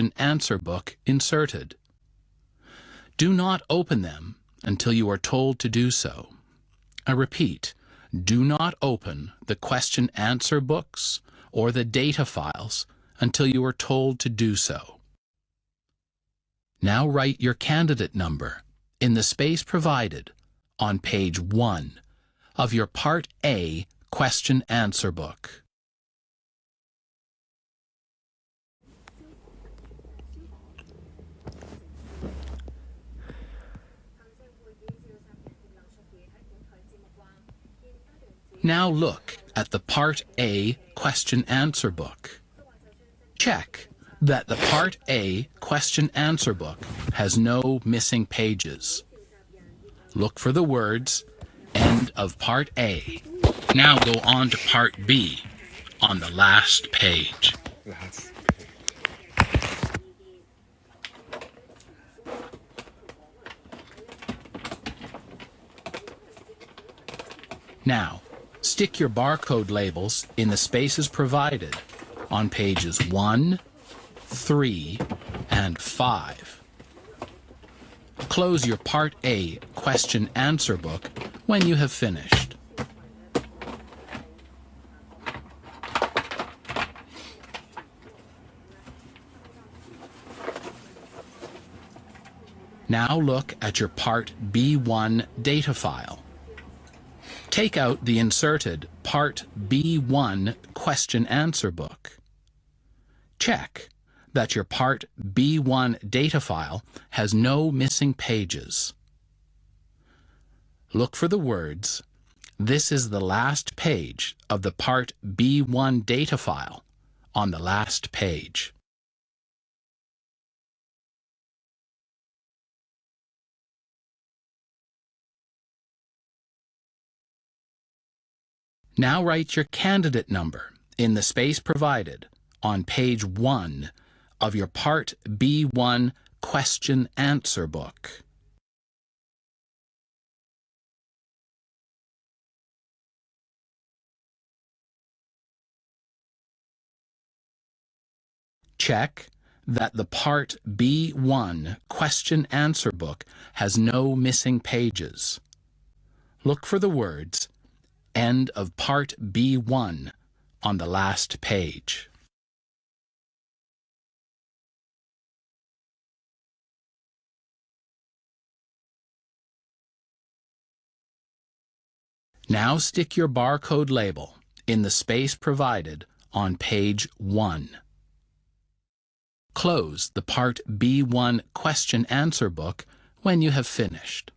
question-answer book inserted. Do not open them until you are told to do so. I repeat, do not open the question-answer books or the data files until you are told to do so. Now write your candidate number in the space provided on page 1 of your Part A question-answer book. Now look at the Part A question-answer book. Check that the Part A question-answer book has no missing pages. Look for the words, "End of Part A." Now go on to Part B on the last page. Now, stick your barcode labels in the spaces provided on pages 1, 3, and 5. Close your Part A question-answer book when you have finished. Now look at your Part B1 data file. Take out the inserted Part B1 question-answer book. Check that your Part B1 data file has no missing pages. Look for the words, "This is the last page of the Part B1 data file" on the last page. Now write your candidate number in the space provided on page 1 of your Part B1 question-answer book. Check that the Part B1 question-answer book has no missing pages. Look for the words, "End of Part B1" on the last page. Now stick your barcode label in the space provided on page 1. Close the Part B1 question-answer book when you have finished.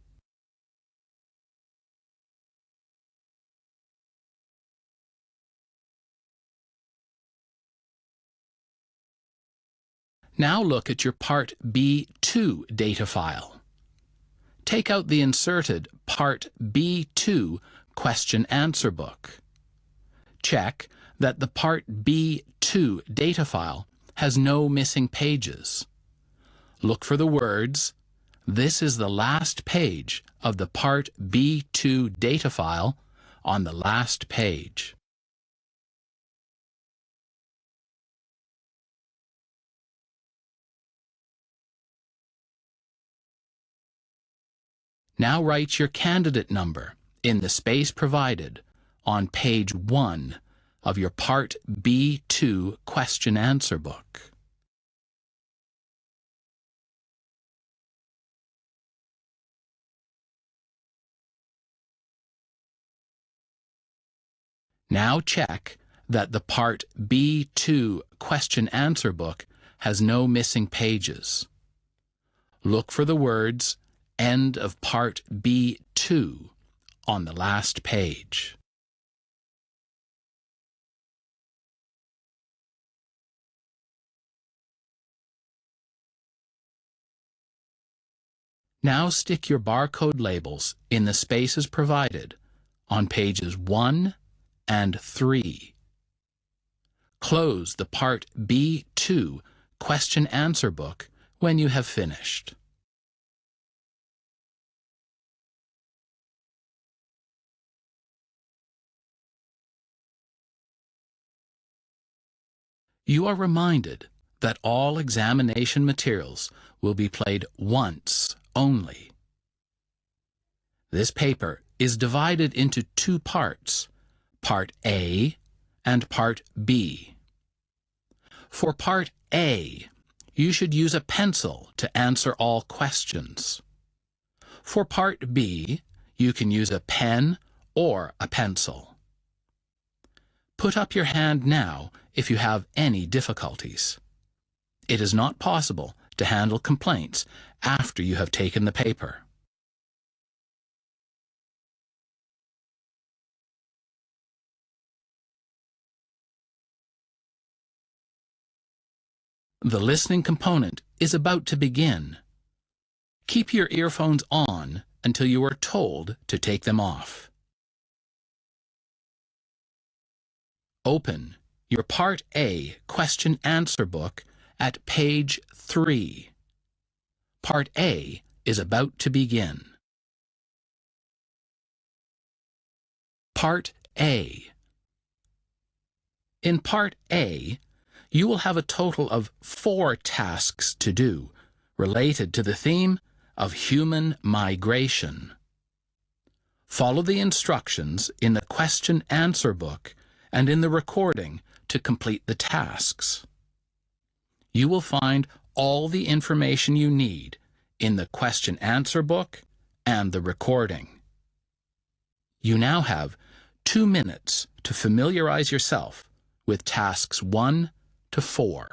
Now look at your Part B2 data file. Take out the inserted Part B2 question-answer book. Check that the Part B2 data file has no missing pages. Look for the words, "This is the last page of the Part B2 data file" on the last page. Now write your candidate number in the space provided on page 1 of your Part B2 question-answer book. Now check that the Part B2 question-answer book has no missing pages. Look for the words, "End of Part B2" on the last page. Now stick your barcode labels in the spaces provided on pages 1 and 3. Close the Part B2 question-answer book when you have finished. You are reminded that all examination materials will be played once only. This paper is divided into two parts, Part A and Part B. For Part A, you should use a pencil to answer all questions. For Part B, you can use a pen or a pencil. Put up your hand now if you have any difficulties. It is not possible to handle complaints after you have taken the paper. The listening component is about to begin. Keep your earphones on until you are told to take them off. Open your Part A question-answer book at page 3. Part A is about to begin. Part A. In Part A, you will have a total of 4 tasks to do related to the theme of human migration. Follow the instructions in the question-answer book and in the recording to complete the tasks. You will find all the information you need in the question-answer book and the recording. You now have 2 minutes to familiarize yourself with tasks 1 to 4.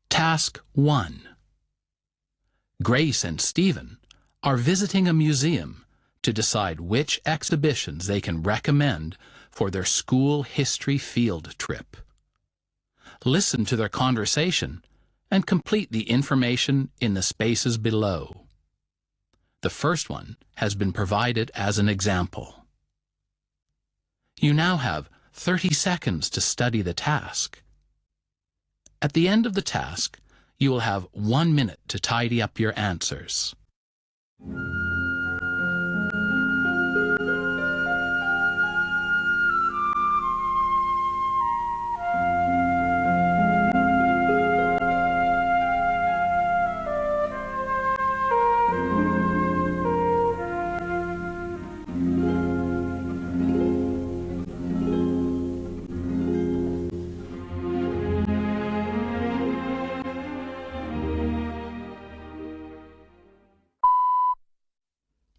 Task 1. Grace and Stephen are visiting a museum to decide which exhibitions they can recommend for their school history field trip. Listen to their conversation and complete the information in the spaces below. The first one has been provided as an example. You now have 30 seconds to study the task. At the end of the task, you will have 1 minute to tidy up your answers.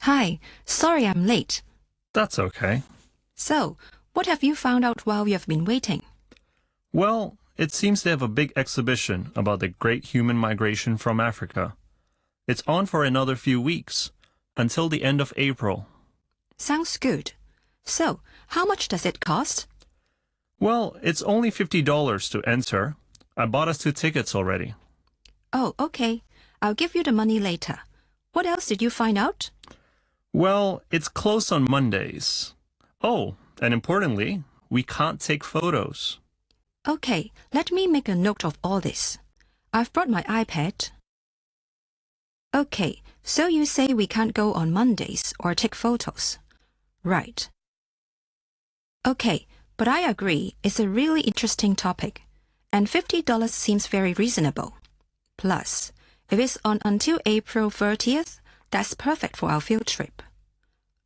Hi, sorry I'm late. That's okay. So, what have you found out while you have been waiting? Well, it seems they have a big exhibition about the great human migration from Africa. It's on for another few weeks, until the end of April. Sounds good. So, how much does it cost? Well, it's only $50 to enter. I bought us 2 tickets already. Oh, okay. I'll give you the money later. What else did you find out? Well, it's closed on Mondays. Oh, and importantly, we can't take photos. Okay, let me make a note of all this. I've brought my iPad. Okay, so you say we can't go on Mondays or take photos. Right. Okay, but I agree it's a really interesting topic, and $50 seems very reasonable. Plus, if it's on until April 30th, that's perfect for our field trip.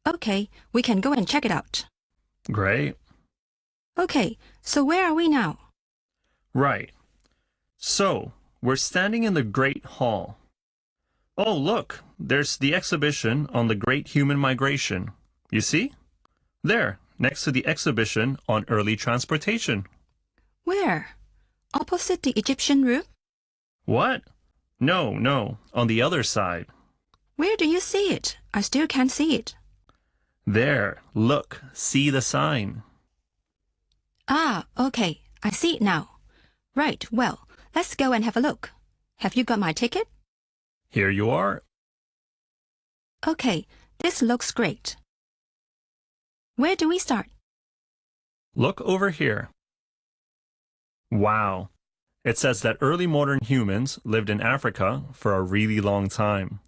Okay, we can go and check it out. Great. Okay, so where are we now? Right. So, we're standing in the Great Hall. Oh, look, there's the exhibition on the Great Human Migration. You see? There, next to the exhibition on early transportation. Where? Opposite the Egyptian room? What? No, on the other side. Where do you see it? I still can't see it. There, look, see the sign. Ah, okay, I see it now. Right, well, let's go and have a look. Have you got my ticket? Here you are. Okay, this looks great. Where do we start? Look over here. Wow. It says that early modern humans lived in Africa for a really long time.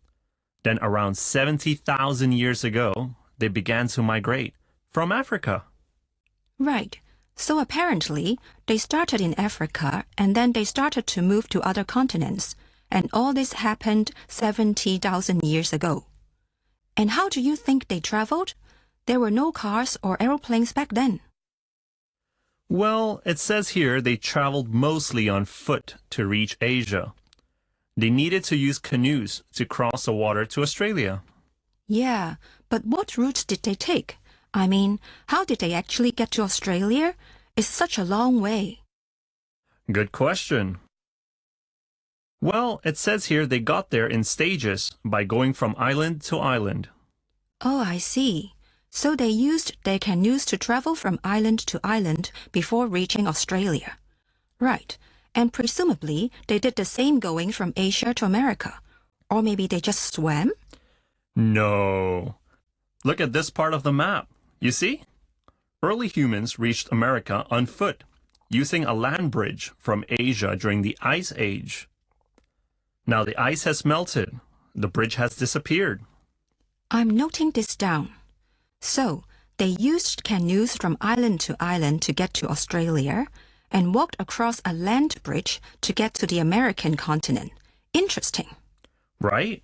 Then around 70,000 years ago, they began to migrate from Africa. Right. So apparently, they started in Africa and then they started to move to other continents. And all this happened 70,000 years ago. And how do you think they traveled? There were no cars or aeroplanes back then. Well, it says here they traveled mostly on foot to reach Asia. They needed to use canoes to cross the water to Australia. Yeah, but what route did they take? I mean, how did they actually get to Australia? It's such a long way. Good question. Well, it says here they got there in stages by going from island to island. Oh, I see. So they used their canoes to travel from island to island before reaching Australia. Right. And presumably they did the same going from Asia to America. Or maybe they just swam? No. Look at this part of the map. You see? Early humans reached America on foot, using a land bridge from Asia during the Ice Age. Now the ice has melted. The bridge has disappeared. I'm noting this down. So, they used canoes from island to island to get to Australia and walked across a land bridge to get to the American continent. Interesting. Right?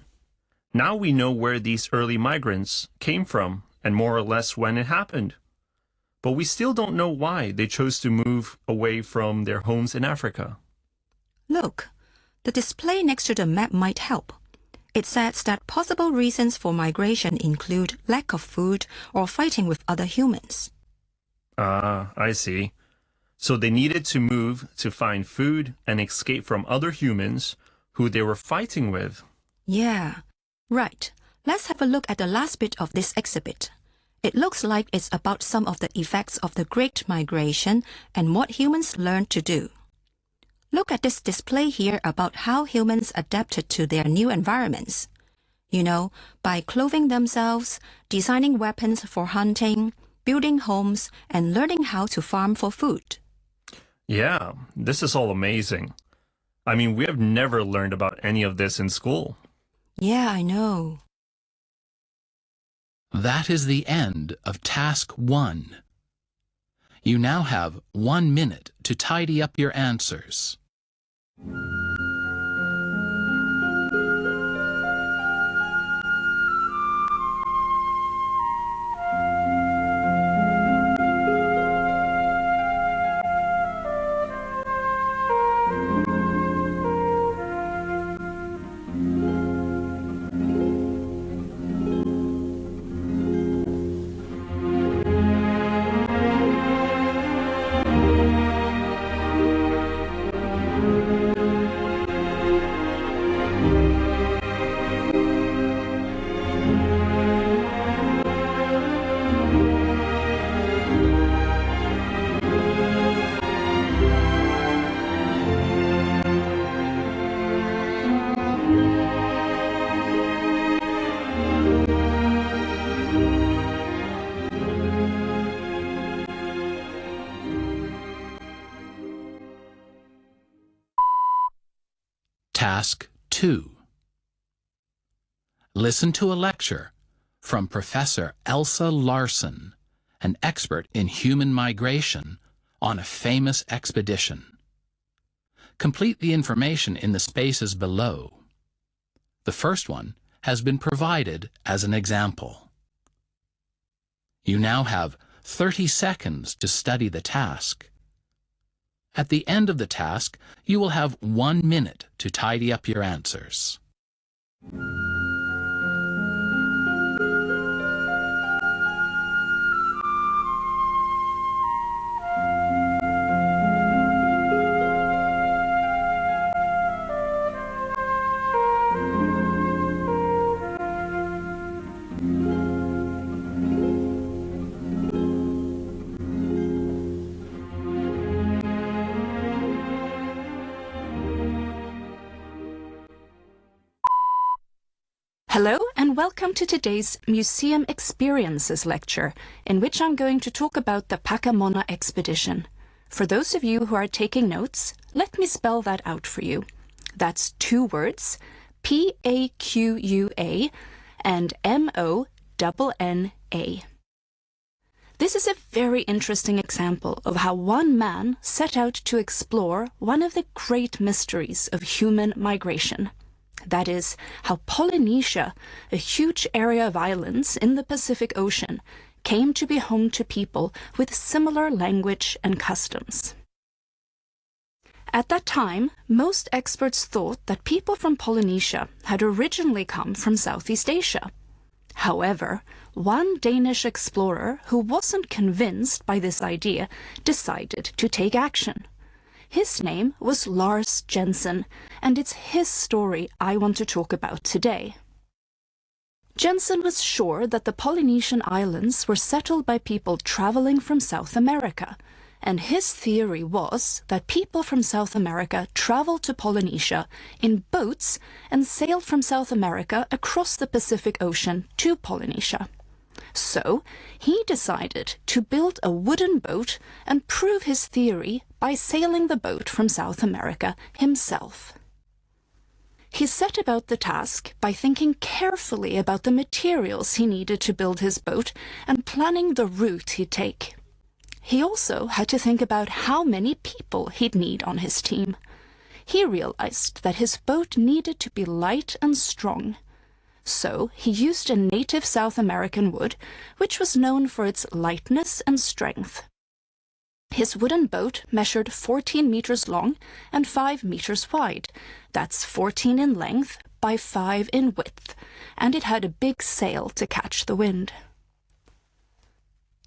Now we know where these early migrants came from and more or less when it happened. But we still don't know why they chose to move away from their homes in Africa. Look, the display next to the map might help. It says that possible reasons for migration include lack of food or fighting with other humans. Ah, I see. So they needed to move to find food and escape from other humans who they were fighting with. Yeah, right. Let's have a look at the last bit of this exhibit. It looks like it's about some of the effects of the Great Migration and what humans learned to do. Look at this display here about how humans adapted to their new environments. You know, by clothing themselves, designing weapons for hunting, building homes, and learning how to farm for food. Yeah, this is all amazing. I mean, we have never learned about any of this in school. Yeah, I know. That is the end of Task 1. You now have 1 minute to tidy up your answers. Task 2. Listen to a lecture from Professor Elsa Larson, an expert in human migration on a famous expedition. Complete the information in the spaces below. The first one has been provided as an example. You now have 30 seconds to study the task. At the end of the task, you will have 1 minute to tidy up your answers. Hello and welcome to today's Museum Experiences lecture, in which I'm going to talk about the Pacamona expedition. For those of you who are taking notes, let me spell that out for you. That's 2 words, P-A-Q-U-A and M-O-N-N-A. This is a very interesting example of how one man set out to explore one of the great mysteries of human migration. That is, how Polynesia, a huge area of islands in the Pacific Ocean, came to be home to people with similar language and customs. At that time, most experts thought that people from Polynesia had originally come from Southeast Asia. However, one Danish explorer who wasn't convinced by this idea decided to take action. His name was Lars Jensen, and it's his story I want to talk about today. Jensen was sure that the Polynesian islands were settled by people traveling from South America, and his theory was that people from South America traveled to Polynesia in boats and sailed from South America across the Pacific Ocean to Polynesia. So, he decided to build a wooden boat and prove his theory by sailing the boat from South America himself. He set about the task by thinking carefully about the materials he needed to build his boat and planning the route he'd take. He also had to think about how many people he'd need on his team. He realized that his boat needed to be light and strong. So he used a native South American wood, which was known for its lightness and strength. His wooden boat measured 14 meters long and 5 meters wide. That's 14 in length by 5 in width, and it had a big sail to catch the wind.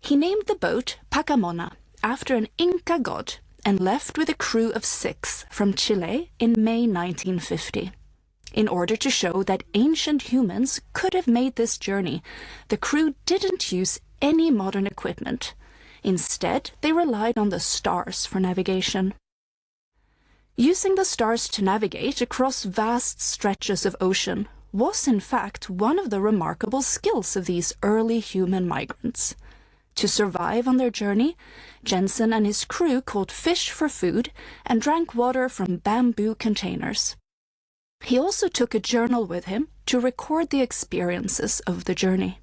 He named the boat Pacamona after an Inca god and left with a crew of 6 from Chile in May 1950. In order to show that ancient humans could have made this journey, the crew didn't use any modern equipment. Instead, they relied on the stars for navigation. Using the stars to navigate across vast stretches of ocean was, in fact, one of the remarkable skills of these early human migrants. To survive on their journey, Jensen and his crew caught fish for food and drank water from bamboo containers. He also took a journal with him to record the experiences of the journey.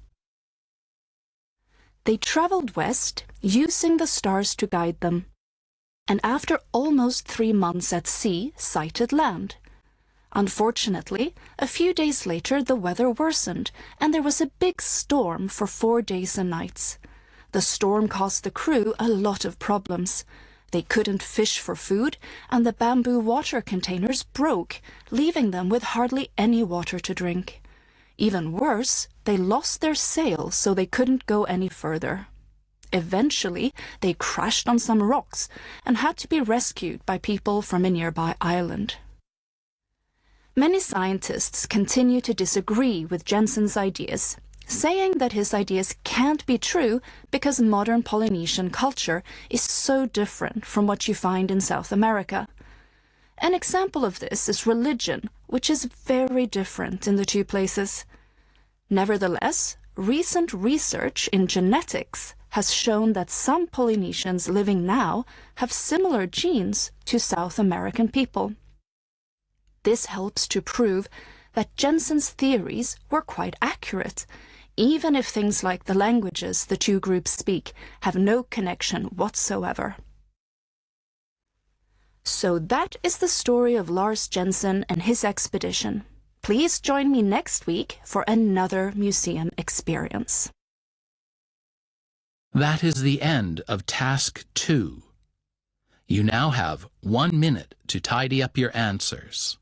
They traveled west, using the stars to guide them, and after almost 3 months at sea, sighted land. Unfortunately, a few days later the weather worsened, and there was a big storm for 4 days and nights. The storm caused the crew a lot of problems. They couldn't fish for food, and the bamboo water containers broke, leaving them with hardly any water to drink. Even worse, they lost their sail, so they couldn't go any further. Eventually, they crashed on some rocks and had to be rescued by people from a nearby island. Many scientists continue to disagree with Jensen's ideas, saying that his ideas can't be true because modern Polynesian culture is so different from what you find in South America. An example of this is religion, which is very different in the two places. Nevertheless, recent research in genetics has shown that some Polynesians living now have similar genes to South American people. this helps to prove that Jensen's theories were quite accurate, even if things like the languages the two groups speak have no connection whatsoever. So that is the story of Lars Jensen and his expedition. Please join me next week for another museum experience. That is the end of Task 2. You now have 1 minute to tidy up your answers.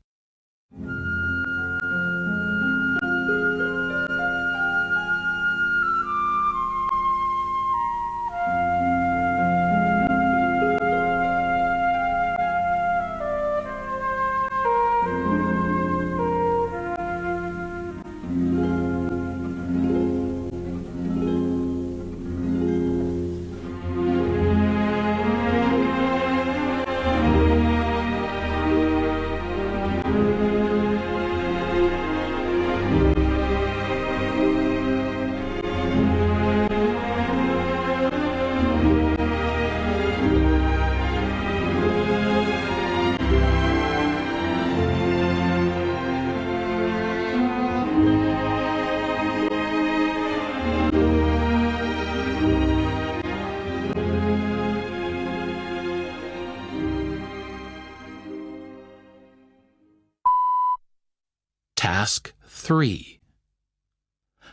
Task 3.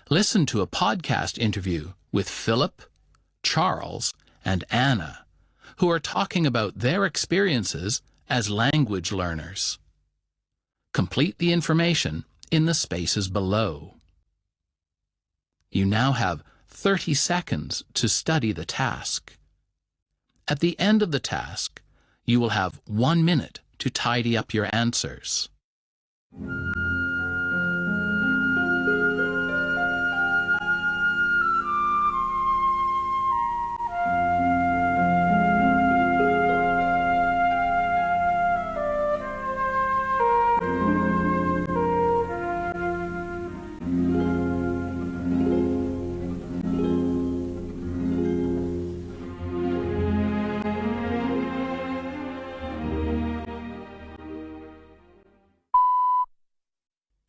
Listen to a podcast interview with Philip, Charles, and Anna, who are talking about their experiences as language learners. Complete the information in the spaces below. You now have 30 seconds to study the task. At the end of the task, you will have 1 minute to tidy up your answers.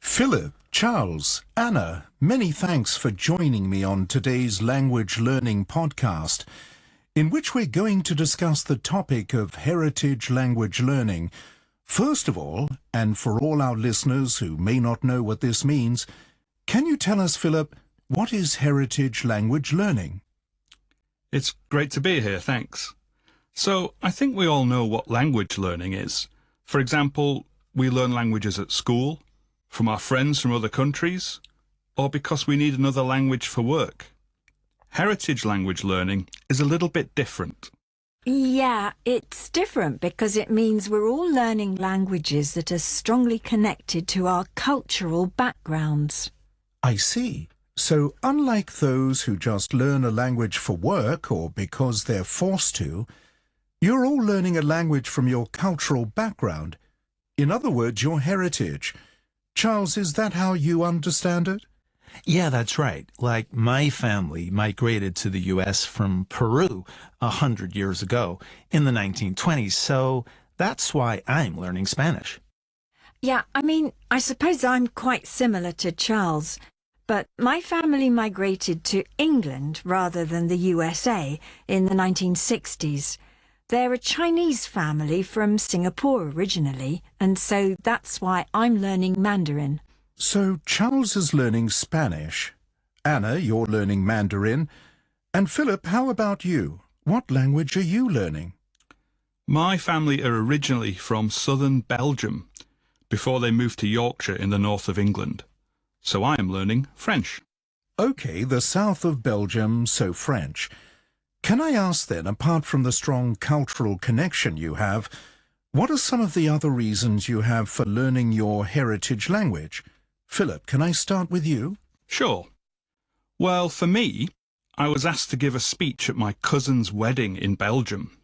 Philip, Charles, Anna, many thanks for joining me on today's language learning podcast, in which we're going to discuss the topic of heritage language learning. First of all, and for all our listeners who may not know what this means, can you tell us, Philip, what is heritage language learning? It's great to be here, thanks. So, I think we all know what language learning is. For example, we learn languages at school, from our friends from other countries, or because we need another language for work. Heritage language learning is a little bit different. Yeah, it's different because it means we're all learning languages that are strongly connected to our cultural backgrounds. I see. So unlike those who just learn a language for work or because they're forced to, you're all learning a language from your cultural background. In other words, your heritage. Charles, is that how you understand it? Yeah, that's right. Like my family migrated to the U.S. from Peru 100 years ago in the 1920s, so that's why I'm learning Spanish. Yeah, I suppose I'm quite similar to Charles, but my family migrated to England rather than the USA in the 1960s. They're a Chinese family from Singapore originally, and so that's why I'm learning Mandarin. So Charles is learning Spanish. Anna, you're learning Mandarin. And Philip, how about you? What language are you learning? My family are originally from southern Belgium, before they moved to Yorkshire in the north of England. So I am learning French. Okay, the south of Belgium, so French. Can I ask then, apart from the strong cultural connection you have, what are some of the other reasons you have for learning your heritage language? Philip, can I start with you? Sure. Well, for me, I was asked to give a speech at my cousin's wedding in Belgium.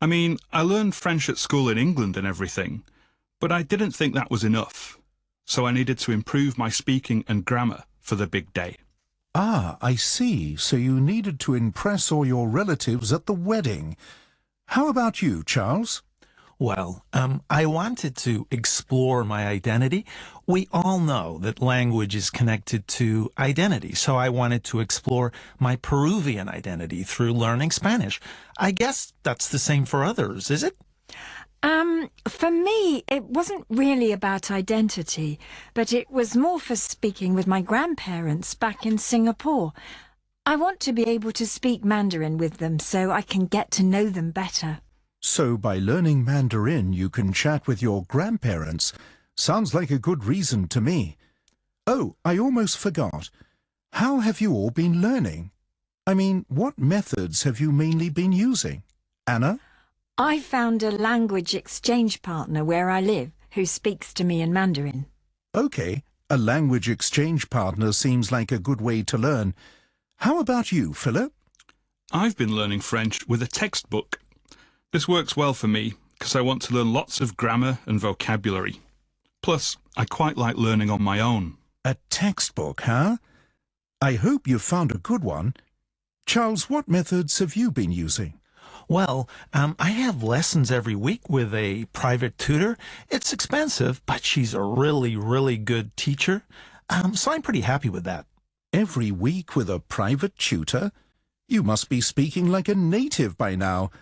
I learned French at school in England and everything, but I didn't think that was enough. So I needed to improve my speaking and grammar for the big day. Ah, I see. So you needed to impress all your relatives at the wedding. How about you, Charles? Well, I wanted to explore my identity. We all know that language is connected to identity, so I wanted to explore my Peruvian identity through learning Spanish. I guess that's the same for others, is it? For me, it wasn't really about identity, but it was more for speaking with my grandparents back in Singapore. I want to be able to speak Mandarin with them so I can get to know them better. So by learning Mandarin, you can chat with your grandparents. Sounds like a good reason to me. Oh, I almost forgot. How have you all been learning? I mean, what methods have you mainly been using? Anna? I found a language exchange partner where I live who speaks to me in Mandarin. Okay, a language exchange partner seems like a good way to learn. How about you, Philip? I've been learning French with a textbook. This works well for me because I want to learn lots of grammar and vocabulary. Plus, I quite like learning on my own. A textbook, huh? I hope you've found a good one. Charles, what methods have you been using? Well, I have lessons every week with a private tutor. It's expensive, but she's a really, really good teacher. So I'm pretty happy with that. Every week with a private tutor? You must be speaking like a native by now.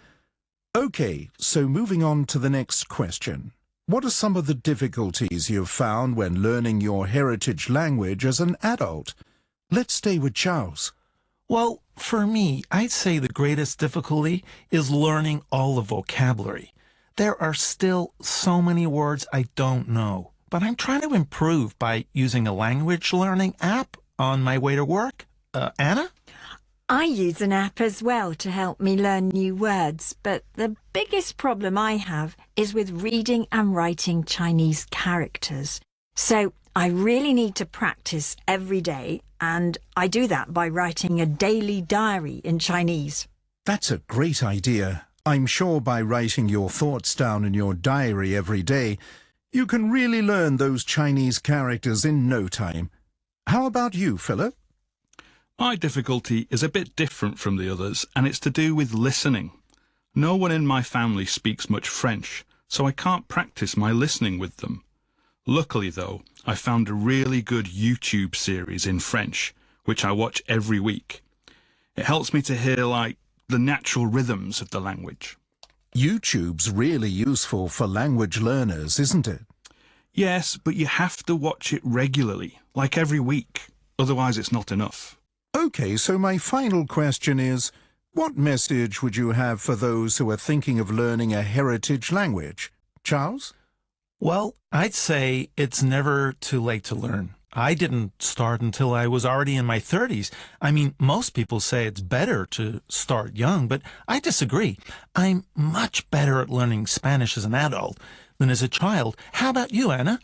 Okay, so moving on to the next question. What are some of the difficulties you've found when learning your heritage language as an adult? Let's stay with Charles. Well, for me, I'd say the greatest difficulty is learning all the vocabulary. There are still so many words I don't know, but I'm trying to improve by using a language learning app on my way to work. Anna? I use an app as well to help me learn new words, but the biggest problem I have is with reading and writing Chinese characters. So I really need to practice every day, and I do that by writing a daily diary in Chinese. That's a great idea. I'm sure by writing your thoughts down in your diary every day, you can really learn those Chinese characters in no time. How about you, Philip? My difficulty is a bit different from the others, and it's to do with listening. No one in my family speaks much French, so I can't practice my listening with them. Luckily, though, I found a really good YouTube series in French, which I watch every week. It helps me to hear, the natural rhythms of the language. YouTube's really useful for language learners, isn't it? Yes, but you have to watch it regularly, like every week. Otherwise, it's not enough. Okay, so my final question is, what message would you have for those who are thinking of learning a heritage language? Charles? Well, I'd say it's never too late to learn. I didn't start until I was already in my 30s. I mean, most people say it's better to start young, but I disagree. I'm much better at learning Spanish as an adult than as a child. How about you, Anna?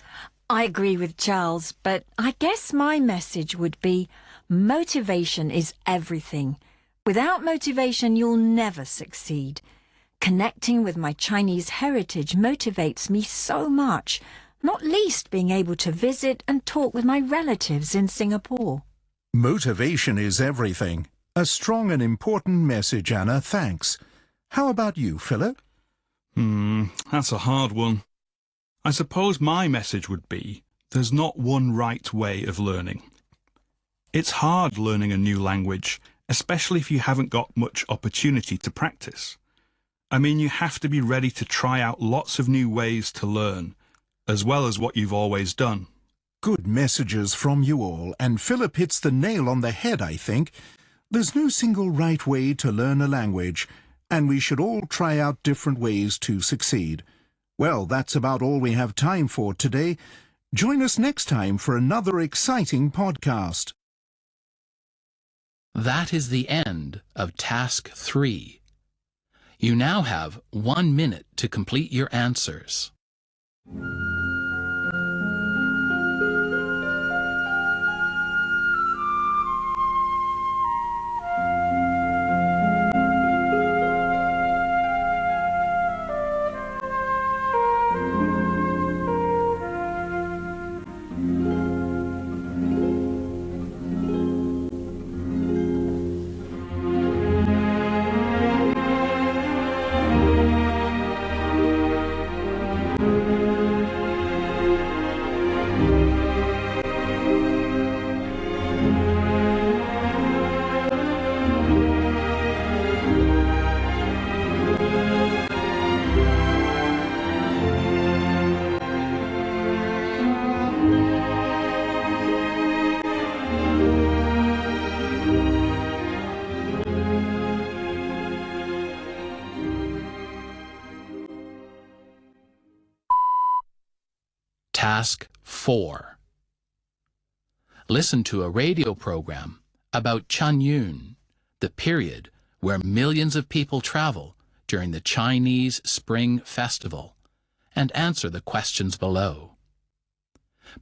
I agree with Charles, but I guess my message would be motivation is everything. Without motivation, you'll never succeed. Connecting with my Chinese heritage motivates me so much, not least being able to visit and talk with my relatives in Singapore. Motivation is everything. A strong and important message, Anna. Thanks. How about you, Philip? That's a hard one. I suppose my message would be, there's not one right way of learning. It's hard learning a new language, especially if you haven't got much opportunity to practice. I mean, you have to be ready to try out lots of new ways to learn, as well as what you've always done. Good messages from you all, and Philip hits the nail on the head, I think. There's no single right way to learn a language, and we should all try out different ways to succeed. Well, that's about all we have time for today. Join us next time for another exciting podcast. That is the end of Task 3. You now have 1 minute to complete your answers. Task 4. Listen to a radio program about Chunyun, the period where millions of people travel during the Chinese Spring Festival, and answer the questions below.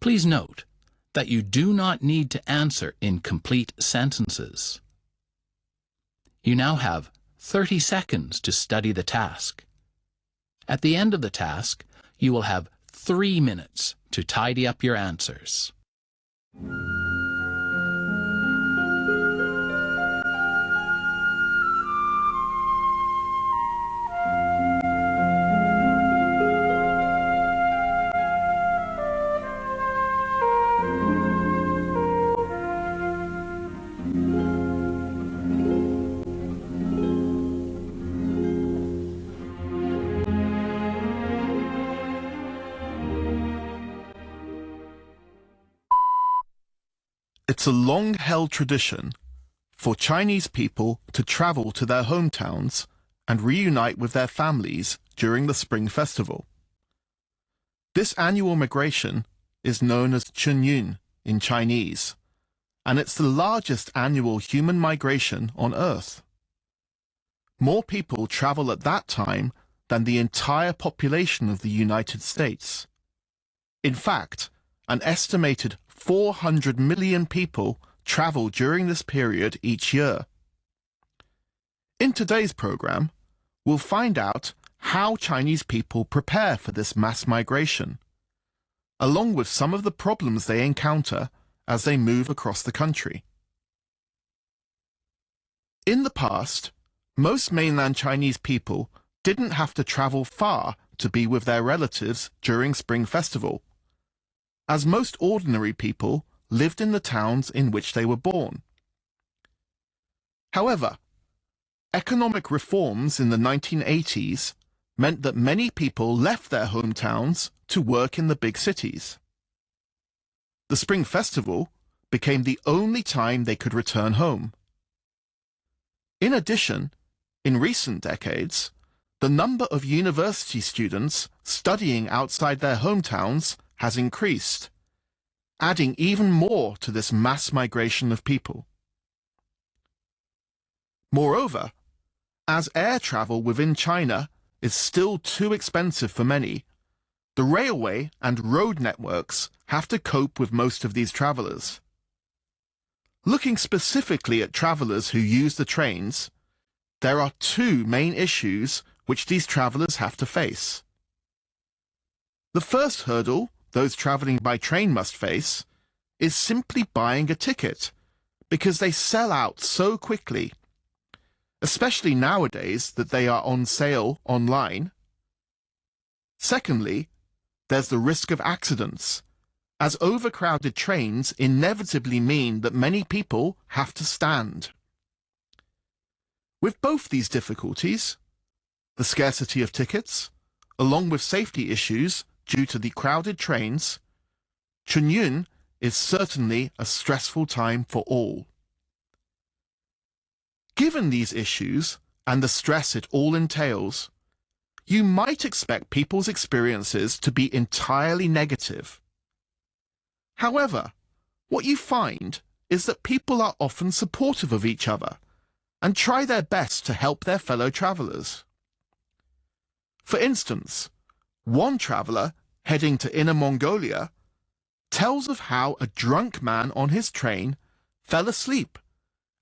Please note that you do not need to answer in complete sentences. You now have 30 seconds to study the task. At the end of the task, you will have 3 minutes to tidy up your answers. It's a long-held tradition for Chinese people to travel to their hometowns and reunite with their families during the Spring Festival. This annual migration is known as Chunyun in Chinese, and it's the largest annual human migration on Earth. More people travel at that time than the entire population of the United States. In fact, an estimated 400 million people travel during this period each year. In today's program, we'll find out how Chinese people prepare for this mass migration, along with some of the problems they encounter as they move across the country. In the past, most mainland Chinese people didn't have to travel far to be with their relatives during Spring Festival, as most ordinary people lived in the towns in which they were born. However, economic reforms in the 1980s meant that many people left their hometowns to work in the big cities. The Spring Festival became the only time they could return home. In addition, in recent decades, the number of university students studying outside their hometowns has increased, adding even more to this mass migration of people. Moreover, as air travel within China is still too expensive for many, the railway and road networks have to cope with most of these travelers. Looking specifically at travelers who use the trains, there are two main issues which these travelers have to face. The first hurdle those traveling by train must face is simply buying a ticket, because they sell out so quickly, especially nowadays that they are on sale online. Secondly, there's the risk of accidents, as overcrowded trains inevitably mean that many people have to stand. With both these difficulties, the scarcity of tickets, along with safety issues due to the crowded trains, Chunyun is certainly a stressful time for all. Given these issues and the stress it all entails, you might expect people's experiences to be entirely negative. However, what you find is that people are often supportive of each other and try their best to help their fellow travelers. For instance, one traveler heading to Inner Mongolia tells of how a drunk man on his train fell asleep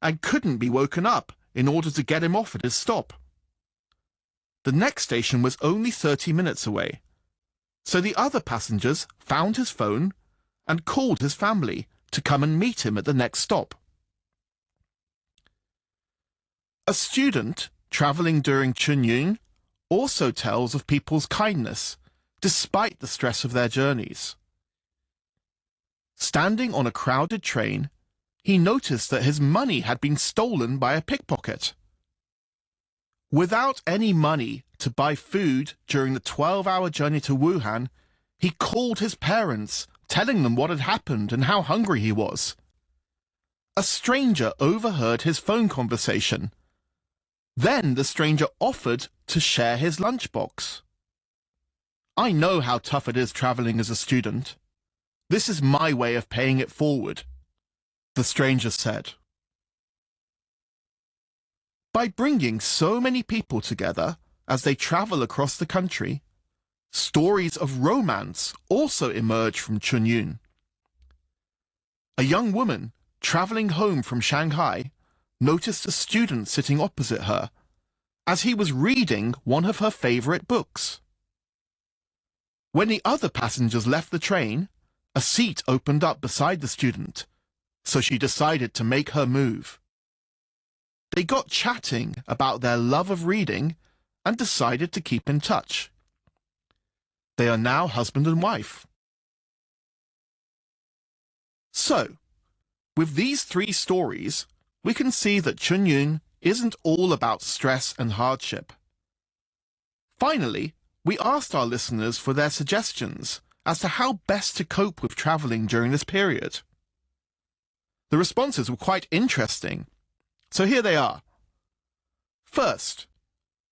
and couldn't be woken up in order to get him off at his stop. The next station was only 30 minutes away, so the other passengers found his phone and called his family to come and meet him at the next stop. A student traveling during Chunyun also tells of people's kindness, despite the stress of their journeys. Standing on a crowded train, he noticed that his money had been stolen by a pickpocket. Without any money to buy food during the 12-hour journey to Wuhan, he called his parents, telling them what had happened and how hungry he was. A stranger overheard his phone conversation. Then the stranger offered to share his lunchbox. I know how tough it is traveling as a student. This is my way of paying it forward, the stranger said. By bringing so many people together as they travel across the country, stories of romance also emerge from Chunyun. A young woman traveling home from Shanghai noticed a student sitting opposite her as he was reading one of her favorite books. When the other passengers left the train, a seat opened up beside the student, so she decided to make her move. They got chatting about their love of reading and decided to keep in touch. They are now husband and wife. So, with these three stories, we can see that Chunyun isn't all about stress and hardship. Finally, we asked our listeners for their suggestions as to how best to cope with traveling during this period. The responses were quite interesting, so here they are. First,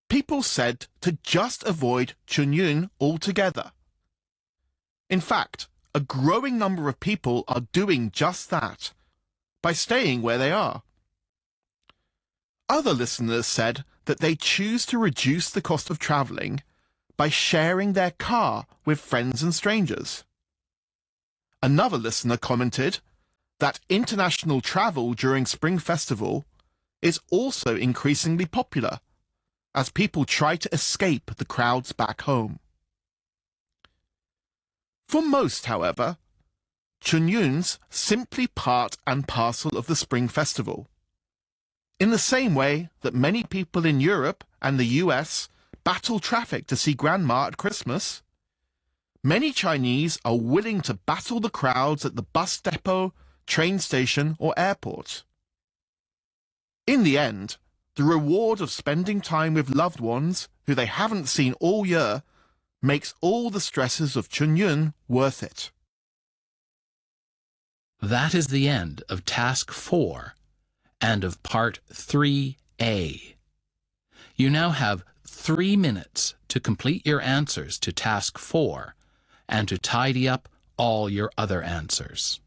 people said to just avoid Chunyun altogether. In fact, a growing number of people are doing just that by staying where they are. Other listeners said that they choose to reduce the cost of traveling by sharing their car with friends and strangers. Another listener commented that international travel during Spring Festival is also increasingly popular as people try to escape the crowds back home. For most, however, Chunyun's simply part and parcel of the Spring Festival. In the same way that many people in Europe and the US battle traffic to see Grandma at Christmas, many Chinese are willing to battle the crowds at the bus depot, train station, or airport. In the end, the reward of spending time with loved ones who they haven't seen all year makes all the stresses of Chunyun worth it. That is the end of Task 4 and of Part 3A. You now have 3 minutes to complete your answers to Task 4 and to tidy up all your other answers.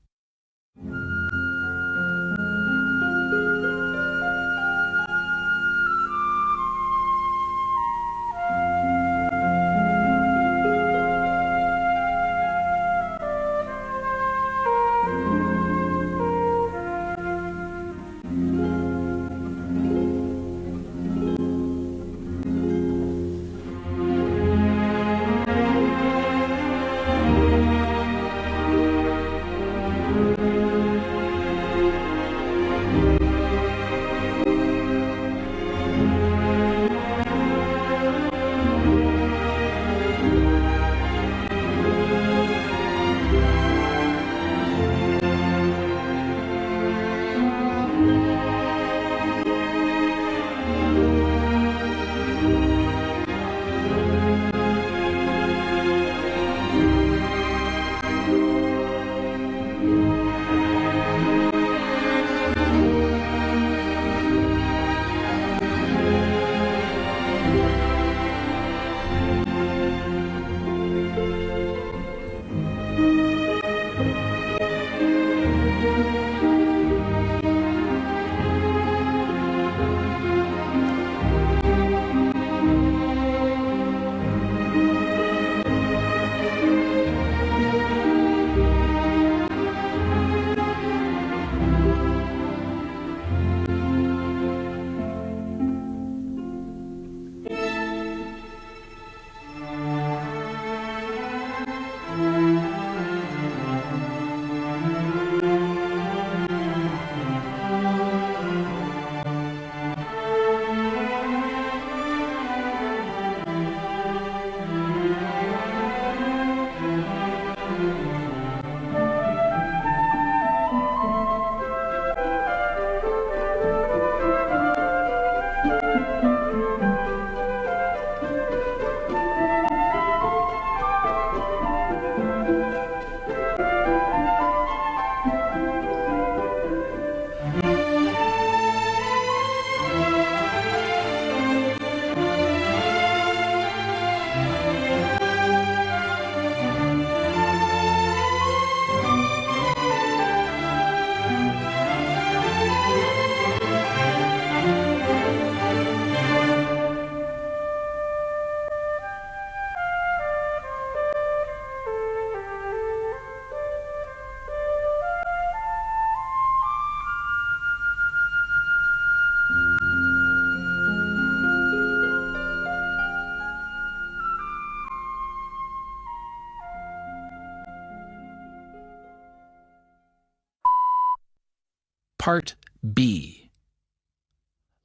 Part B.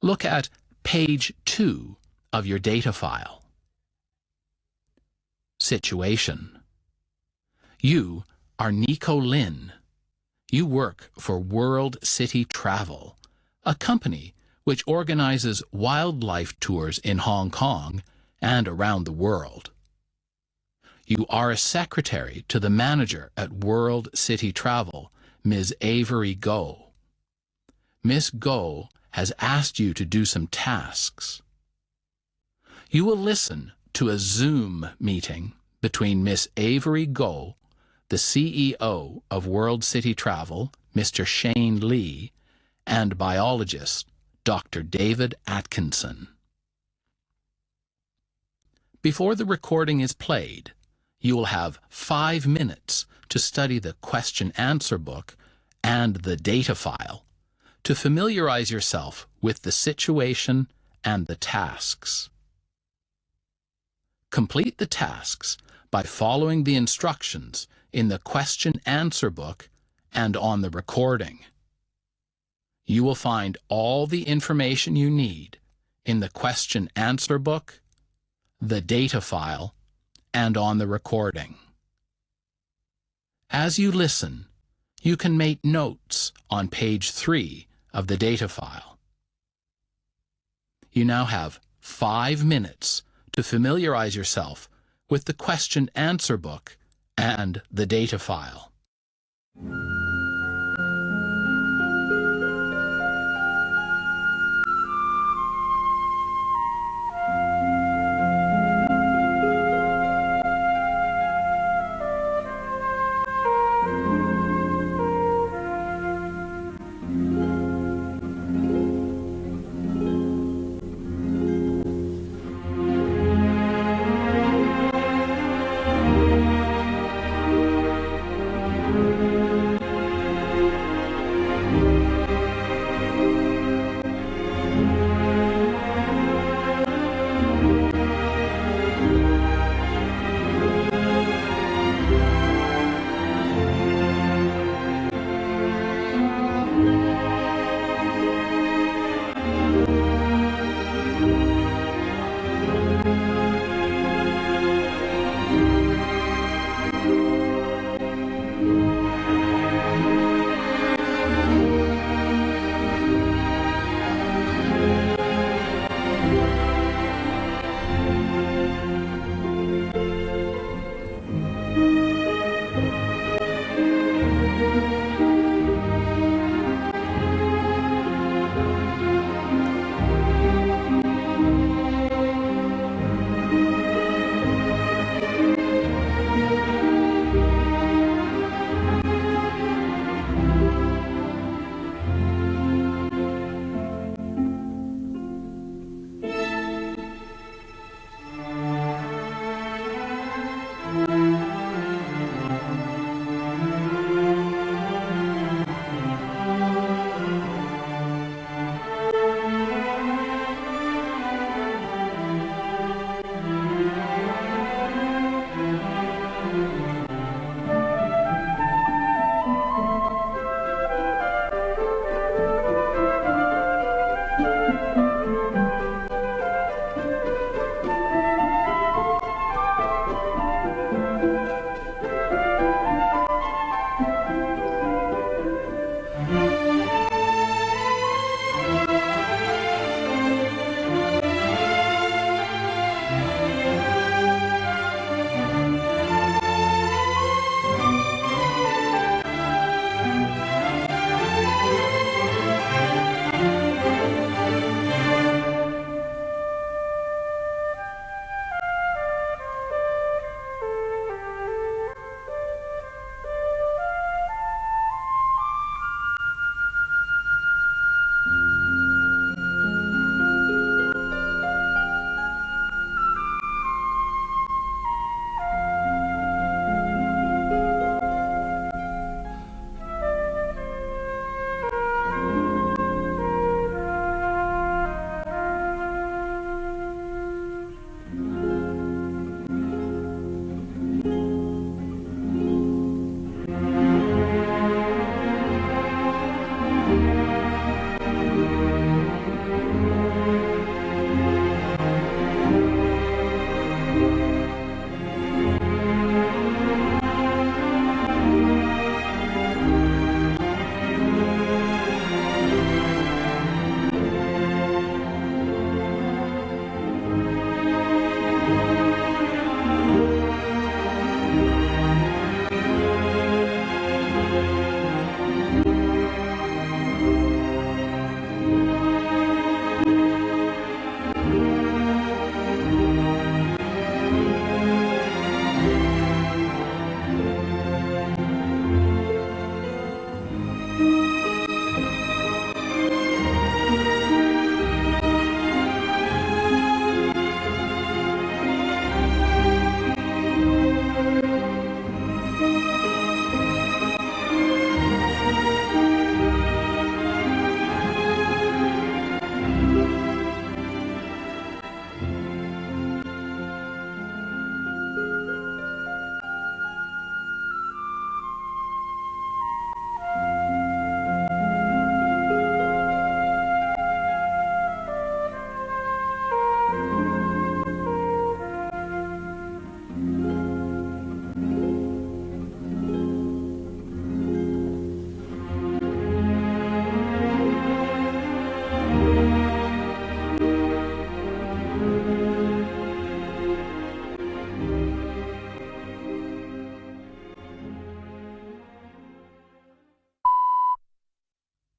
Look at page 2 of your data file. Situation. You are Nico Lin. You work for World City Travel, a company which organizes wildlife tours in Hong Kong and around the world. You are a secretary to the manager at World City Travel, Ms. Avery Go. Miss Go has asked you to do some tasks. You will listen to a Zoom meeting between Miss Avery Go, the CEO of World City Travel, Mr. Shane Lee, and biologist Dr. David Atkinson. Before the recording is played, you will have 5 minutes to study the question-answer book and the data file to familiarize yourself with the situation and the tasks. Complete the tasks by following the instructions in the question-answer book and on the recording. You will find all the information you need in the question-answer book, the data file, and on the recording. As you listen, you can make notes on page 3 of the data file. You now have 5 minutes to familiarize yourself with the question-answer book and the data file.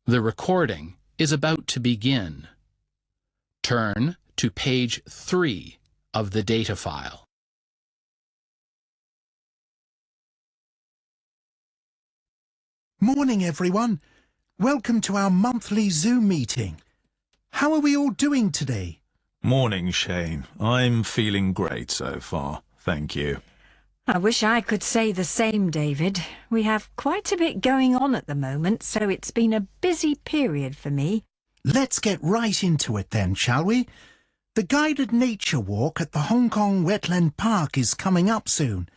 The recording is about to begin. Turn to page 3 of the data file. Morning, everyone. Welcome to our monthly Zoom meeting. How are we all doing today? Morning, Shane. I'm feeling great so far. Thank you. I wish I could say the same, David. We have quite a bit going on at the moment, so it's been a busy period for me. Let's get right into it then, shall we? The guided nature walk at the Hong Kong Wetland Park is coming up soon.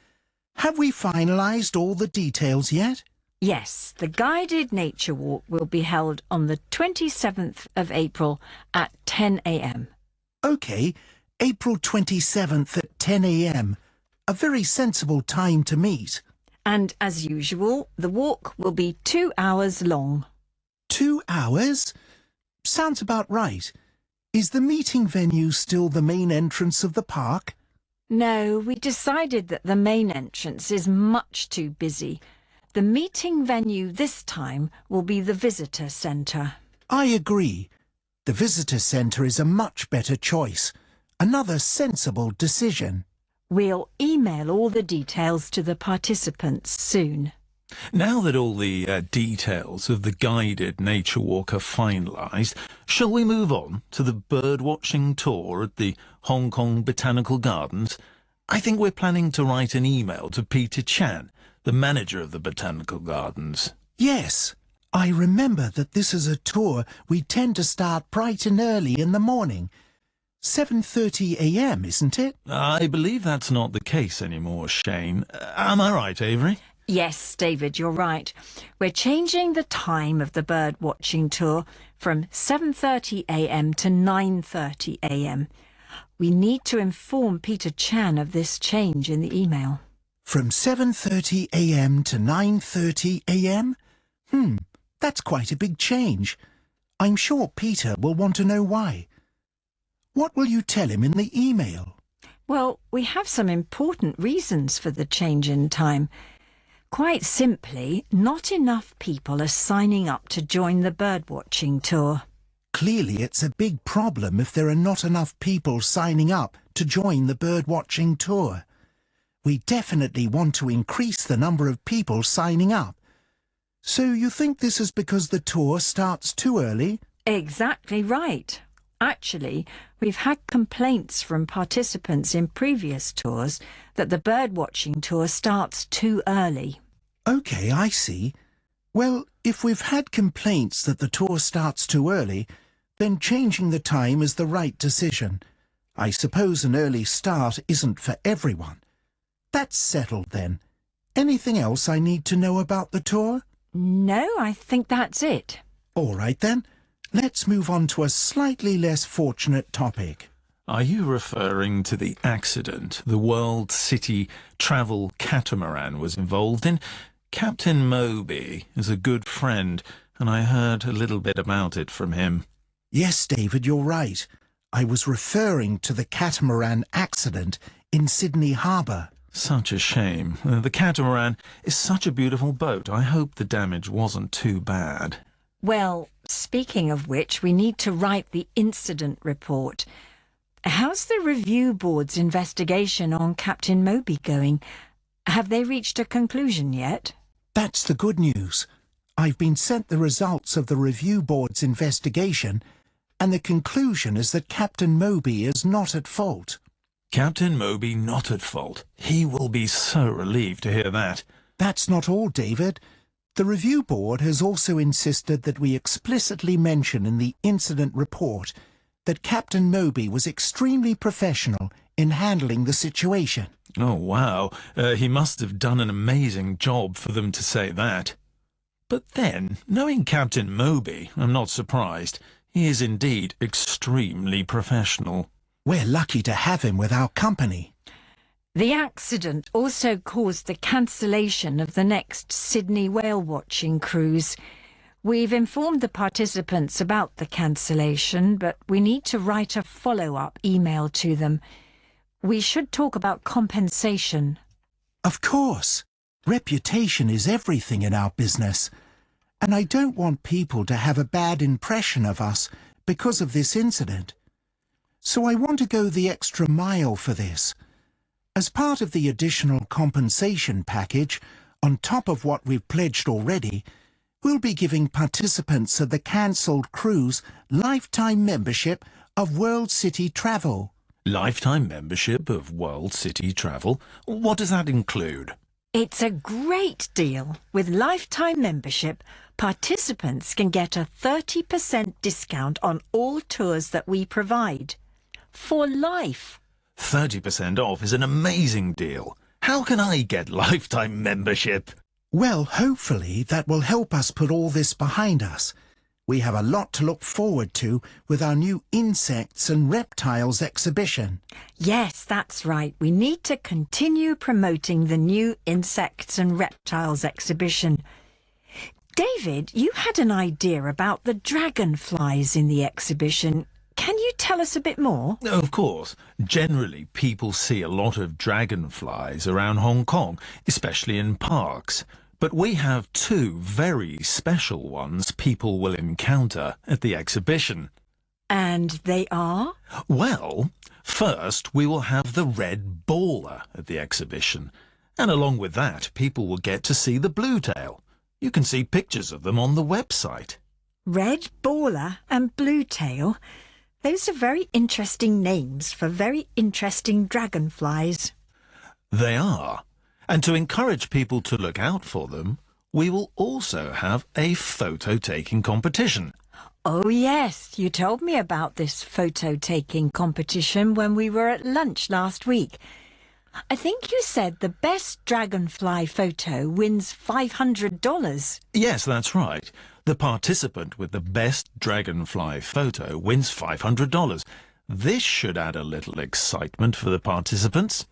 Have we finalised all the details yet? Yes, the guided nature walk will be held on the 27th of April at 10 a.m. OK, April 27th at 10 a.m. A very sensible time to meet. And as usual, the walk will be 2 hours long. 2 hours? Sounds about right. Is the meeting venue still the main entrance of the park? No, we decided that the main entrance is much too busy. The meeting venue this time will be the visitor centre. I agree. The visitor centre is a much better choice. Another sensible decision. We'll email all the details to the participants soon. Now that all the details of the guided nature walk are finalised, shall we move on to the bird-watching tour at the Hong Kong Botanical Gardens? I think we're planning to write an email to Peter Chan, the manager of the Botanical Gardens. Yes, I remember that this is a tour we tend to start bright and early in the morning. 7:30 a.m., isn't it? I believe that's not the case anymore, Shane. Am I right, Avery? Yes, David, you're right. We're changing the time of the bird-watching tour from 7:30 a.m. to 9:30 a.m. We need to inform Peter Chan of this change in the email. From 7:30 a.m. to 9:30 a.m.? That's quite a big change. I'm sure Peter will want to know why. What will you tell him in the email? Well, we have some important reasons for the change in time. Quite simply, not enough people are signing up to join the bird-watching tour. Clearly, it's a big problem if there are not enough people signing up to join the bird-watching tour. We definitely want to increase the number of people signing up. So you think this is because the tour starts too early? Exactly right. Actually, we've had complaints from participants in previous tours that the bird-watching tour starts too early. OK, I see. Well, if we've had complaints that the tour starts too early, then changing the time is the right decision. I suppose an early start isn't for everyone. That's settled then. Anything else I need to know about the tour? No, I think that's it. All right then. Let's move on to a slightly less fortunate topic. Are you referring to the accident the World City Travel catamaran was involved in? Captain Moby is a good friend, and I heard a little bit about it from him. Yes, David, you're right. I was referring to the catamaran accident in Sydney Harbour. Such a shame. The catamaran is such a beautiful boat. I hope the damage wasn't too bad. Well, speaking of which, we need to write the incident report. How's the review board's investigation on Captain Moby going? Have they reached a conclusion yet? That's the good news. I've been sent the results of the review board's investigation, and the conclusion is that Captain Moby is not at fault. Captain Moby not at fault. He will be so relieved to hear that. That's not all, David. The review board has also insisted that we explicitly mention in the incident report that Captain Moby was extremely professional in handling the situation. Oh, wow. He must have done an amazing job for them to say that. But then, knowing Captain Moby, I'm not surprised. He is indeed extremely professional. We're lucky to have him with our company. The accident also caused the cancellation of the next Sydney whale watching cruise. We've informed the participants about the cancellation, but we need to write a follow-up email to them. We should talk about compensation. Of course. Reputation is everything in our business. and I don't want people to have a bad impression of us because of this incident. So I want to go the extra mile for this. As part of the additional compensation package, on top of what we've pledged already, we'll be giving participants of the cancelled cruise lifetime membership of World City Travel. Lifetime membership of World City Travel? What does that include? It's a great deal. With lifetime membership, participants can get a 30% discount on all tours that we provide. For life. 30% off is an amazing deal. How can I get lifetime membership? Well, hopefully that will help us put all this behind us. We have a lot to look forward to with our new Insects and Reptiles exhibition. Yes, that's right. We need to continue promoting the new Insects and Reptiles exhibition. David, you had an idea about the dragonflies in the exhibition. Can you tell us a bit more? Of course. Generally, people see a lot of dragonflies around Hong Kong, especially in parks. But we have two very special ones people will encounter at the exhibition. And they are? Well, first we will have the red baller at the exhibition. And along with that, people will get to see the bluetail. You can see pictures of them on the website. Red baller and bluetail? Those are very interesting names for very interesting dragonflies. They are. And to encourage people to look out for them, we will also have a photo-taking competition. Oh yes, you told me about this photo-taking competition when we were at lunch last week. I think you said the best dragonfly photo wins $500. Yes, that's right. The participant with the best dragonfly photo wins $500. This should add a little excitement for the participants.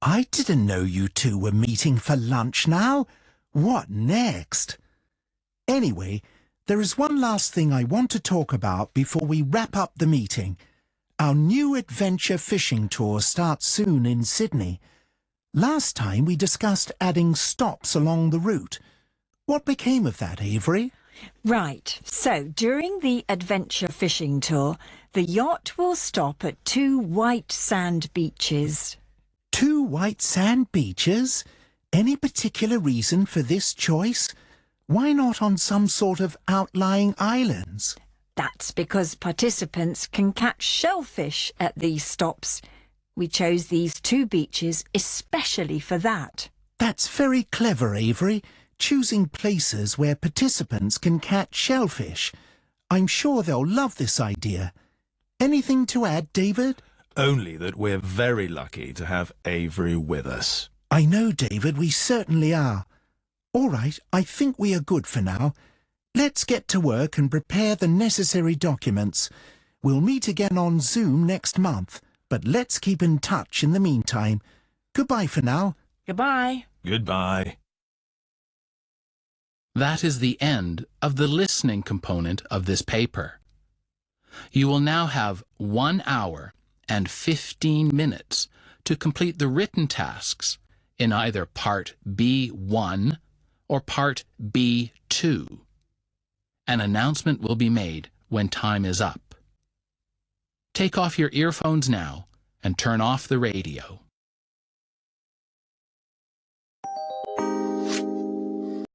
I didn't know you two were meeting for lunch now. What next? Anyway, there is one last thing I want to talk about before we wrap up the meeting. Our new adventure fishing tour starts soon in Sydney. Last time we discussed adding stops along the route. What became of that, Avery? Right, so during the adventure fishing tour, the yacht will stop at 2 white sand beaches. 2 white sand beaches? Any particular reason for this choice? Why not on some sort of outlying islands? That's because participants can catch shellfish at these stops. We chose these 2 beaches especially for that. That's very clever, Avery. Choosing places where participants can catch shellfish. I'm sure they'll love this idea. Anything to add, David? Only that we're very lucky to have Avery with us. I know, David, we certainly are. All right, I think we are good for now. Let's get to work and prepare the necessary documents. We'll meet again on Zoom next month, but let's keep in touch in the meantime. Goodbye for now. Goodbye. Goodbye. That is the end of the listening component of this paper. You will now have 1 hour and 15 minutes to complete the written tasks in either Part B1 or Part B2. An announcement will be made when time is up. Take off your earphones now and turn off the radio.